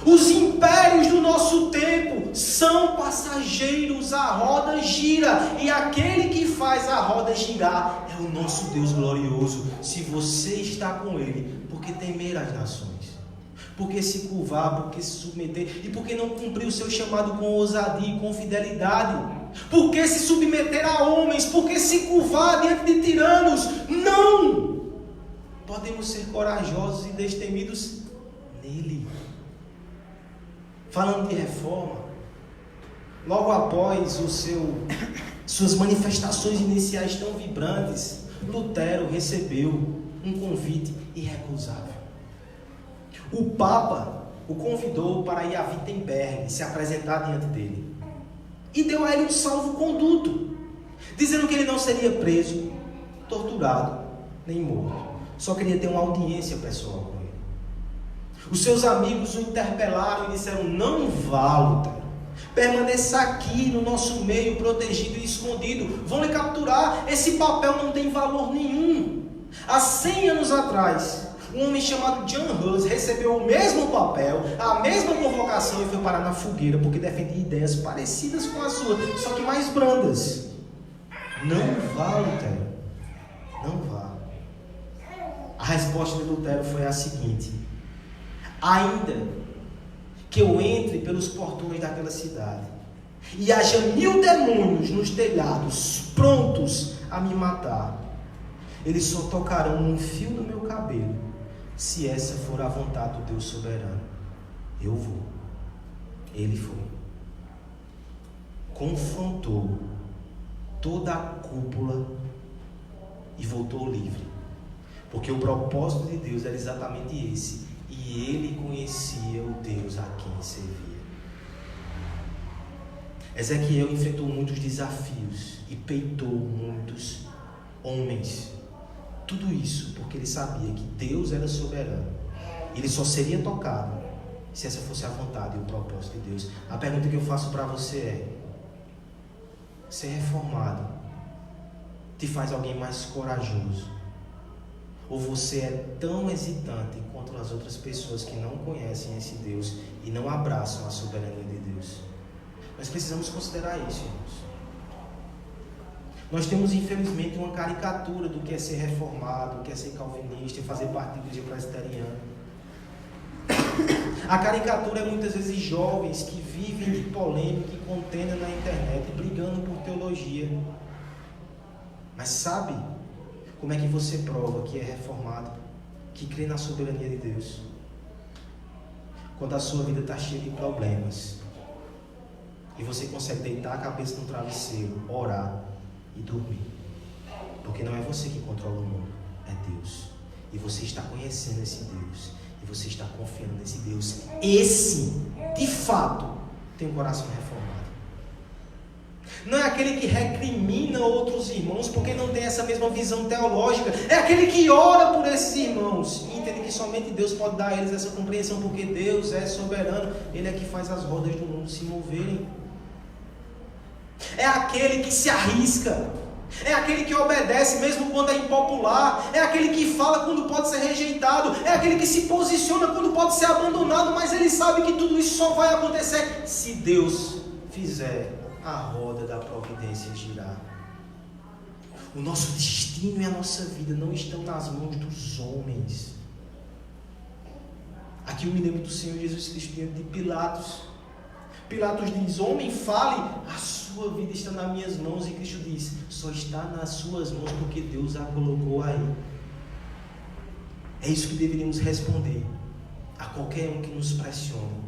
Os impérios do nosso tempo são passageiros, a roda gira. E aquele que faz a roda girar é o nosso Deus glorioso. Se você está com Ele, por que temer as nações? Porque se curvar, porque se submeter, e porque não cumprir o seu chamado com ousadia e com fidelidade, porque se submeter a homens, porque se curvar diante de tiranos. Não! Podemos ser corajosos e destemidos nele. Falando de reforma, logo após suas manifestações iniciais tão vibrantes, Lutero recebeu um convite irrecusável. O Papa o convidou para ir a Wittenberg se apresentar diante dele e deu a ele um salvo-conduto, dizendo que ele não seria preso, torturado, nem morto. Só queria ter uma audiência pessoal com ele. Os seus amigos o interpelaram e disseram: não vá, Lutero, permaneça aqui no nosso meio, protegido e escondido. Vão lhe capturar, esse papel não tem valor nenhum. Há 100 anos atrás, um homem chamado John Hus recebeu o mesmo papel, a mesma convocação e foi parar na fogueira porque defendia ideias parecidas com a sua, só que mais brandas. Não vá, Lutero, não vá. A resposta de Lutero foi a seguinte: ainda que eu entre pelos portões daquela cidade e haja 1000 demônios nos telhados prontos a me matar, eles só tocarão num fio do meu cabelo, se essa for a vontade do Deus soberano. Eu vou. Ele foi. Confrontou toda a cúpula e voltou livre, porque o propósito de Deus era exatamente esse, e ele conhecia o Deus a quem servia. Ezequiel enfrentou muitos desafios e peitou muitos homens. Tudo isso porque ele sabia que Deus era soberano. Ele só seria tocado se essa fosse a vontade e o propósito de Deus. A pergunta que eu faço para você é: ser reformado te faz alguém mais corajoso? Ou você é tão hesitante quanto as outras pessoas que não conhecem esse Deus e não abraçam a soberania de Deus? Nós precisamos considerar isso, irmãos. Nós temos, infelizmente, uma caricatura do que é ser reformado, do que é ser calvinista e fazer parte da igreja presbiteriana. A caricatura é muitas vezes jovens que vivem de polêmica e contenda na internet, brigando por teologia. Mas sabe como é que você prova que é reformado, que crê na soberania de Deus? Quando a sua vida está cheia de problemas e você consegue deitar a cabeça no travesseiro, orar e dormir, porque não é você que controla o mundo, é Deus, e você está conhecendo esse Deus, e você está confiando nesse Deus. Esse, de fato, tem um coração reformado. Não é aquele que recrimina outros irmãos porque não tem essa mesma visão teológica. É aquele que ora por esses irmãos e entende que somente Deus pode dar a eles essa compreensão, porque Deus é soberano. Ele é que faz as rodas do mundo se moverem. É aquele que se arrisca. É aquele que obedece mesmo quando é impopular. É aquele que fala quando pode ser rejeitado. É aquele que se posiciona quando pode ser abandonado. Mas ele sabe que tudo isso só vai acontecer se Deus fizer a roda da providência girar. O nosso destino e a nossa vida não estão nas mãos dos homens. Aqui eu me lembro do Senhor Jesus Cristo diante de Pilatos. Pilatos diz: homem, fale, a sua vida está nas minhas mãos. E Cristo diz: só está nas suas mãos porque Deus a colocou aí. É isso que deveríamos responder a qualquer um que nos pressione.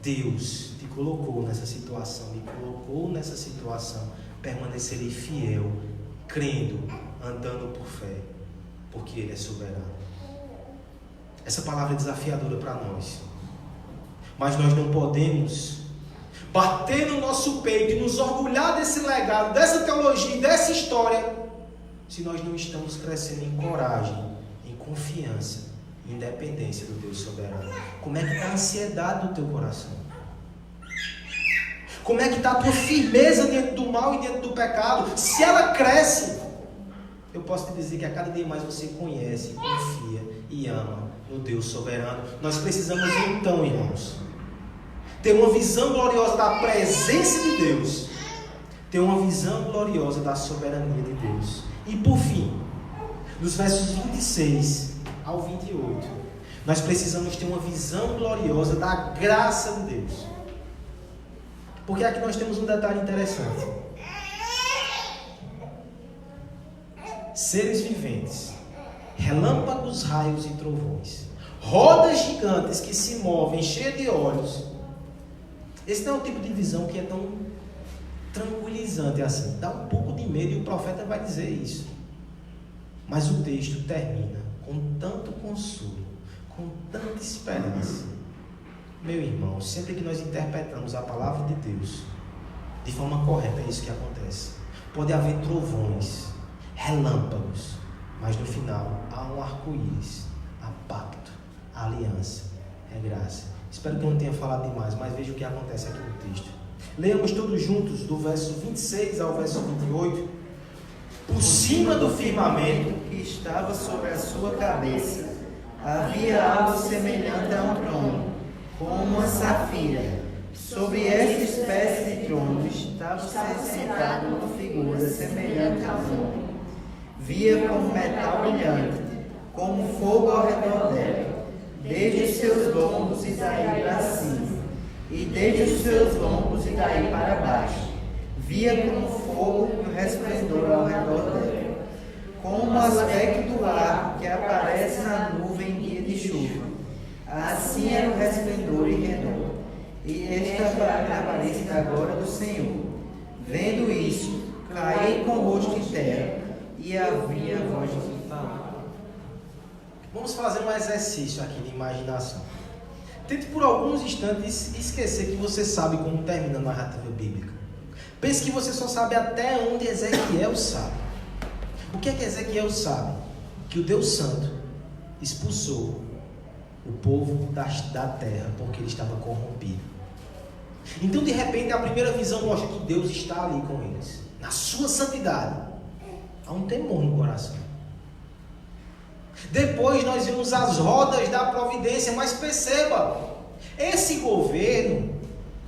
Deus te colocou nessa situação, me colocou nessa situação. Permanecerei fiel, crendo, andando por fé, porque Ele é soberano. Essa palavra é desafiadora para nós, mas nós não podemos bater no nosso peito e nos orgulhar desse legado, dessa teologia, dessa história, se nós não estamos crescendo em coragem, em confiança, em independência do Deus soberano. Como é que está a ansiedade do teu coração? Como é que está a tua firmeza diante do mal e diante do pecado? Se ela cresce, eu posso te dizer que a cada dia mais você conhece, confia e ama no Deus soberano. Nós precisamos então, irmãos, ter uma visão gloriosa da presença de Deus, ter uma visão gloriosa da soberania de Deus. E por fim, nos versos 26 ao 28, Nós precisamos ter uma visão gloriosa da graça de Deus. Porque aqui nós temos um detalhe interessante. Seres viventes, relâmpagos, raios e trovões, rodas gigantes que se movem, cheias de olhos. Esse não é o tipo de visão que é tão tranquilizante assim. Dá um pouco de medo e o profeta vai dizer isso. Mas o texto termina com tanto consolo, com tanta esperança. Meu irmão, sempre que nós interpretamos a palavra de Deus de forma correta, é isso que acontece. Pode haver trovões, relâmpagos, mas no final há um arco-íris, há pacto, há aliança, é graça. Espero que eu não tenha falado demais, mas veja o que acontece aqui no texto. Leamos todos juntos, do verso 26 ao verso 28. Por cima do firmamento que estava sobre a sua cabeça, havia algo semelhante a um trono, como uma safira. Sobre essa espécie de trono estava sentado uma figura semelhante a um homem. Via como metal brilhante, como fogo ao redor dela, desde os seus lombos e daí para cima, e desde os seus lombos e daí para baixo. Via como fogo e o resplendor ao redor dela, como o aspecto do ar que aparece na nuvem em dia de chuva. Assim era o resplendor em redor. E esta é a aparência da glória do Senhor. Vendo isso, caí com o rosto em terra, e havia a voz que falava. Vamos fazer um exercício aqui de imaginação. Tente por alguns instantes esquecer que você sabe como termina a narrativa bíblica. Pense que você só sabe até onde Ezequiel sabe. O que é que Ezequiel sabe? Que o Deus Santo expulsou o povo da terra porque ele estava corrompido. Então, de repente, a primeira visão mostra que Deus está ali com eles, na sua santidade. Há um temor no coração. Depois nós vimos as rodas da providência, mas perceba, esse governo,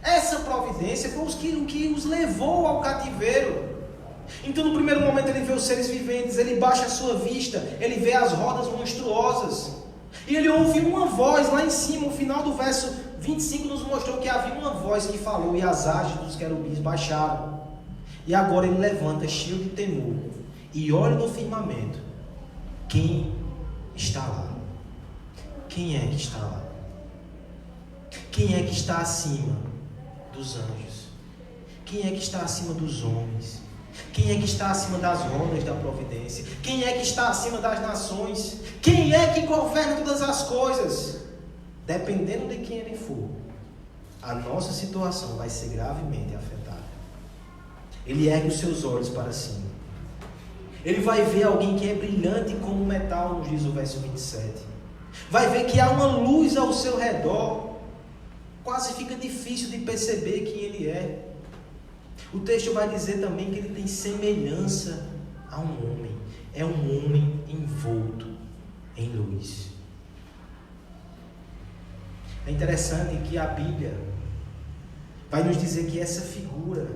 essa providência foi o que os levou ao cativeiro. Então no primeiro momento ele vê os seres viventes, ele baixa a sua vista, ele vê as rodas monstruosas, e ele ouve uma voz lá em cima. O final do verso 25 nos mostrou que havia uma voz que falou, e as hastes dos querubins baixaram. E agora ele levanta cheio de temor e olha no firmamento. Quem está lá? Quem é que está lá? Quem é que está acima dos anjos? Quem é que está acima dos homens? Quem é que está acima das rodas da providência? Quem é que está acima das nações? Quem é que governa todas as coisas? Dependendo de quem ele for, a nossa situação vai ser gravemente afetada. Ele ergue os seus olhos para cima. Ele vai ver alguém que é brilhante como metal, nos diz o verso 27. Vai ver que há uma luz ao seu redor. Quase fica difícil de perceber quem ele é. O texto vai dizer também que ele tem semelhança a um homem. É um homem envolto em luz. É interessante que a Bíblia vai nos dizer que essa figura,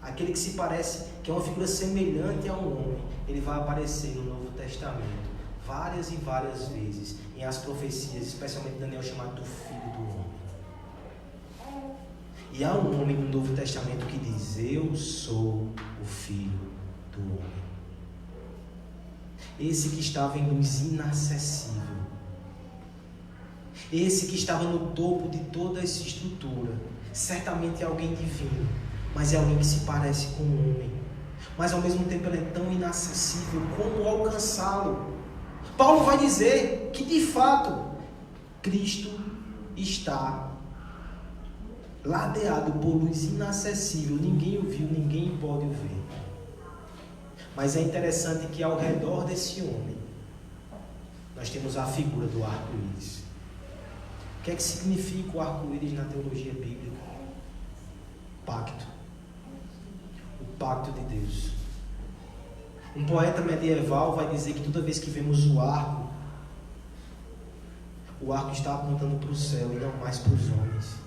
aquele que se parece, que é uma figura semelhante a um homem, ele vai aparecer no Novo Testamento várias e várias vezes em as profecias, especialmente Daniel chamado do Filho do Homem. E há um homem no Novo Testamento que diz: eu sou o Filho do Homem. Esse que estava em luz inacessível, esse que estava no topo de toda essa estrutura, certamente é alguém divino, mas é alguém que se parece com um homem, mas ao mesmo tempo ele é tão inacessível. Como alcançá-lo? Paulo vai dizer que de fato Cristo está ladeado por luz inacessível, ninguém o viu, ninguém pode o ver. Mas é interessante que ao redor desse homem nós temos a figura do arco-íris. O que é que significa o arco-íris na teologia bíblica? Pacto. O pacto de Deus. Um poeta medieval vai dizer que toda vez que vemos o arco está apontando para o céu e não mais para os homens.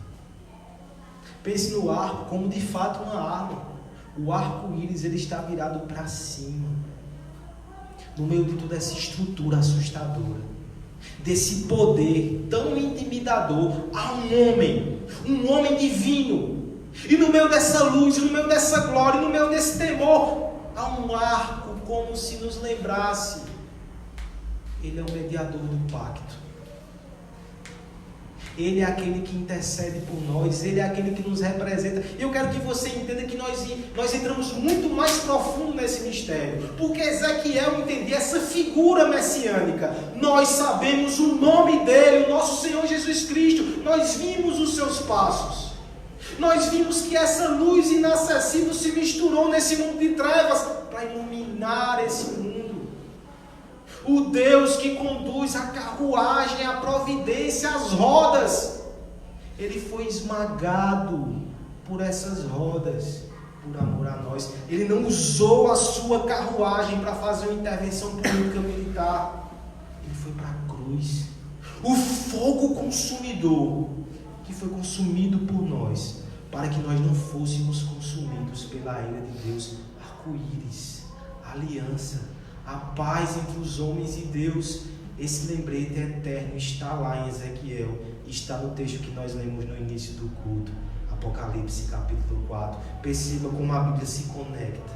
Pense no arco como de fato uma arma. O arco-íris ele está virado para cima, no meio de toda essa estrutura assustadora. desse poder tão intimidador a um homem divino. E no meio dessa luz, e no meio dessa glória, e no meio desse temor, há um arco como se nos lembrasse: Ele é o mediador do pacto. Ele é aquele que intercede por nós. Ele é aquele que nos representa. E eu quero que você entenda que nós entramos muito mais profundo nesse mistério. Porque Ezequiel entendia essa figura messiânica. Nós sabemos o nome dele, o nosso Senhor Jesus Cristo. Nós vimos os seus passos. Nós vimos que essa luz inacessível se misturou nesse mundo de trevas para iluminar esse mundo. O Deus que conduz a carruagem, a providência, as rodas, Ele foi esmagado por essas rodas, por amor a nós. Ele não usou a sua carruagem para fazer uma intervenção política militar. Ele foi para a cruz. O fogo consumidor que foi consumido por nós, para que nós não fôssemos consumidos pela ira de Deus. Arco-íris, aliança, a paz entre os homens e Deus. Esse lembrete eterno está lá em Ezequiel, está no texto que nós lemos no início do culto, Apocalipse capítulo 4. Perceba como a Bíblia se conecta.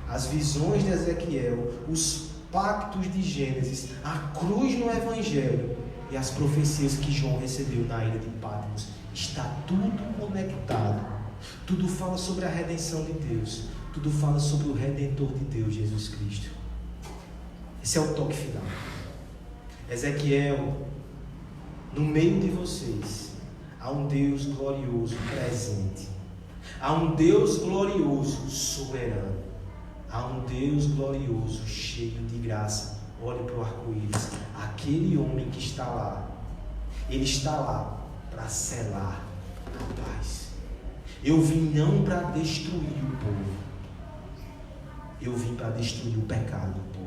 As visões de Ezequiel, os pactos de Gênesis, a cruz no Evangelho e as profecias que João recebeu na ilha de Patmos. Está tudo conectado. Tudo fala sobre a redenção de Deus. Tudo fala sobre o Redentor de Deus, Jesus Cristo. Esse é o toque final. Ezequiel, no meio de vocês, há um Deus glorioso presente. Há um Deus glorioso soberano. Há um Deus glorioso cheio de graça. Olhe para o arco-íris. Aquele homem que está lá, ele está lá para selar a paz. Eu vim não para destruir o povo. Eu vim para destruir o pecado do povo.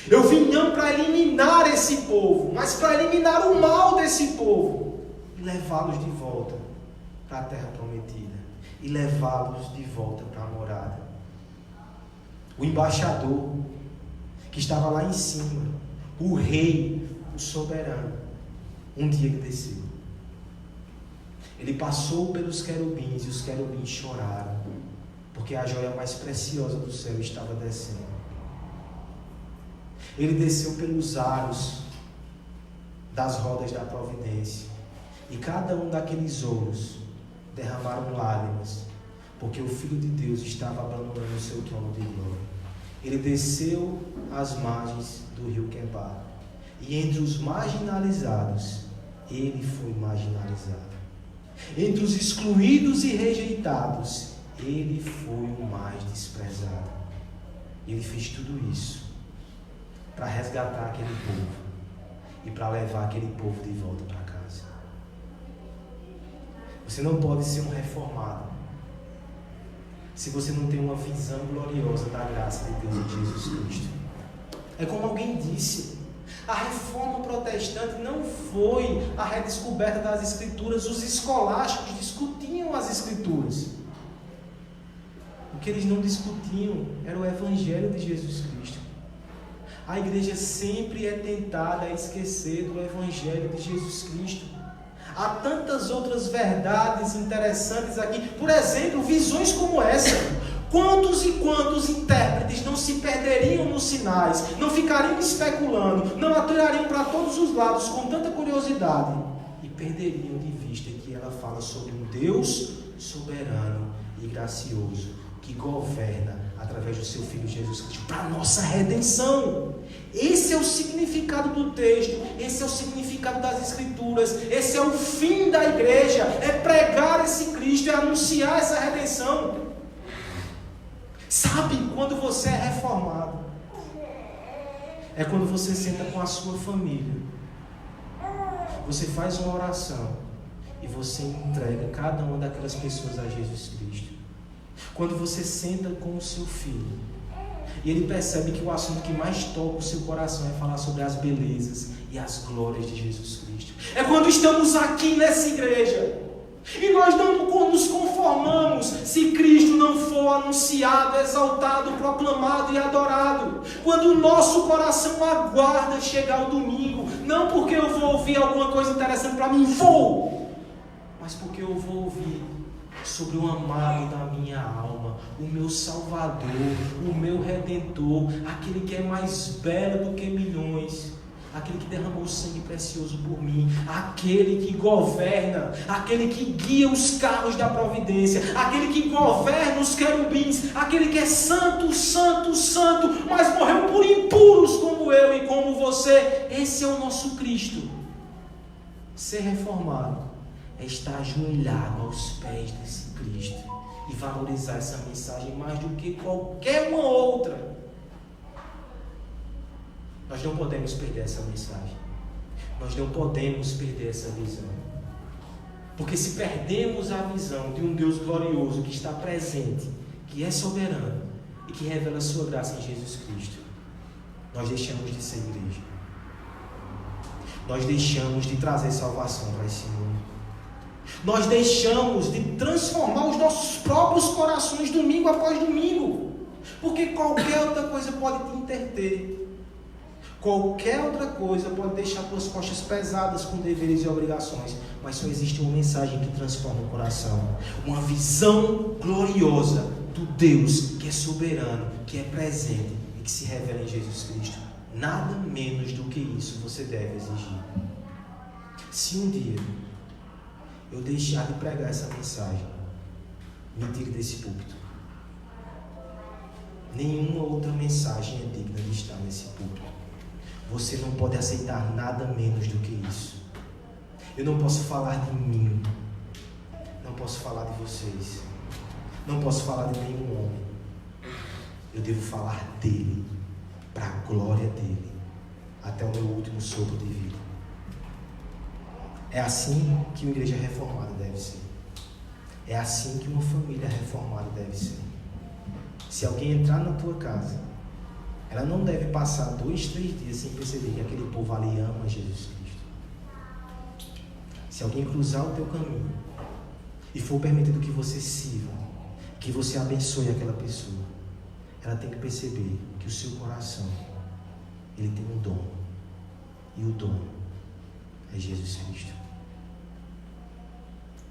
Eu vim não para eliminar esse povo, mas para eliminar o mal desse povo e levá-los de volta para a terra prometida e levá-los de volta para a morada. O embaixador que estava lá em cima, o rei, o soberano, um dia ele desceu. Ele passou pelos querubins e os querubins choraram, porque a joia mais preciosa do céu estava descendo. Ele desceu pelos aros das rodas da providência, e cada um daqueles ouros derramaram lágrimas, porque o Filho de Deus estava abandonando o seu trono de glória. Ele desceu às margens do rio Quebar, e entre os marginalizados, ele foi marginalizado. Entre os excluídos e rejeitados, ele foi o mais desprezado. Ele fez tudo isso para resgatar aquele povo e para levar aquele povo de volta para casa. Você não pode ser um reformado se você não tem uma visão gloriosa da graça de Deus em Jesus Cristo. É como alguém disse: a reforma protestante não foi a redescoberta das Escrituras. Os escolásticos discutiam as Escrituras. O que eles não discutiam era o Evangelho de Jesus Cristo. A igreja sempre é tentada a esquecer do Evangelho de Jesus Cristo. Há tantas outras verdades interessantes aqui. Por exemplo, visões como essa. Quantos e quantos intérpretes não se perderiam nos sinais, não ficariam especulando, não atirariam para todos os lados com tanta curiosidade e perderiam de vista que ela fala sobre um Deus soberano e gracioso que governa através do seu Filho Jesus Cristo para a nossa redenção. Esse é o significado do texto, esse é o significado das Escrituras, esse é o fim da igreja, é pregar esse Cristo, é anunciar essa redenção. Sabe quando você é reformado? É quando você senta com a sua família, você faz uma oração e você entrega cada uma daquelas pessoas a Jesus Cristo. Quando você senta com o seu filho e ele percebe que o assunto que mais toca o seu coração é falar sobre as belezas e as glórias de Jesus Cristo. É quando estamos aqui nessa igreja E nós não nos conformamos se Cristo não for anunciado, exaltado, proclamado e adorado. Quando o nosso coração aguarda chegar o domingo, não porque eu vou ouvir alguma coisa interessante para mim, mas porque eu vou ouvir sobre o amado da minha alma, o meu Salvador, o meu Redentor, aquele que é mais belo do que milhões, aquele que derramou sangue precioso por mim, aquele que governa, aquele que guia os carros da providência, aquele que governa os querubins, aquele que é santo, santo, santo, mas morreu por impuros como eu e como você. Esse é o nosso Cristo. Ser reformado é estar ajoelhado aos pés desse Cristo e valorizar essa mensagem mais do que qualquer uma outra. Nós não podemos perder essa mensagem. Nós não podemos perder essa visão. Porque se perdemos a visão de um Deus glorioso que está presente, que é soberano e que revela a sua graça em Jesus Cristo, nós deixamos de ser igreja. Nós deixamos de trazer salvação para esse mundo. Nós deixamos de transformar os nossos próprios corações domingo após domingo. Porque qualquer outra coisa pode te interter. Qualquer outra coisa pode deixar tuas costas pesadas com deveres e obrigações, mas só existe uma mensagem que transforma o coração, uma visão gloriosa do Deus que é soberano, que é presente e que se revela em Jesus Cristo. Nada menos do que isso você deve exigir. Se um dia eu deixar de pregar essa mensagem, me tire desse púlpito. Nenhuma outra mensagem é digna de estar nesse púlpito. Você não pode aceitar nada menos do que isso. Eu não posso falar de mim. Não posso falar de vocês. Não posso falar de nenhum homem. Eu devo falar dele, para a glória dele, até o meu último sopro de vida. É assim que uma igreja reformada deve ser. É assim que uma família reformada deve ser. Se alguém entrar na tua casa, ela não deve passar 2, 3 dias sem perceber que aquele povo ali ama Jesus Cristo. Se alguém cruzar o teu caminho e for permitido que você sirva, que você abençoe aquela pessoa, ela tem que perceber que o seu coração, ele tem um dom. E o dom é Jesus Cristo.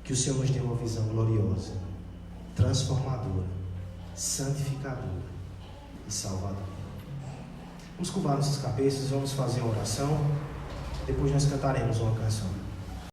Que o Senhor nos dê uma visão gloriosa, transformadora, santificadora e salvadora. Vamos curvar nossas cabeças, vamos fazer uma oração, depois nós cantaremos uma canção.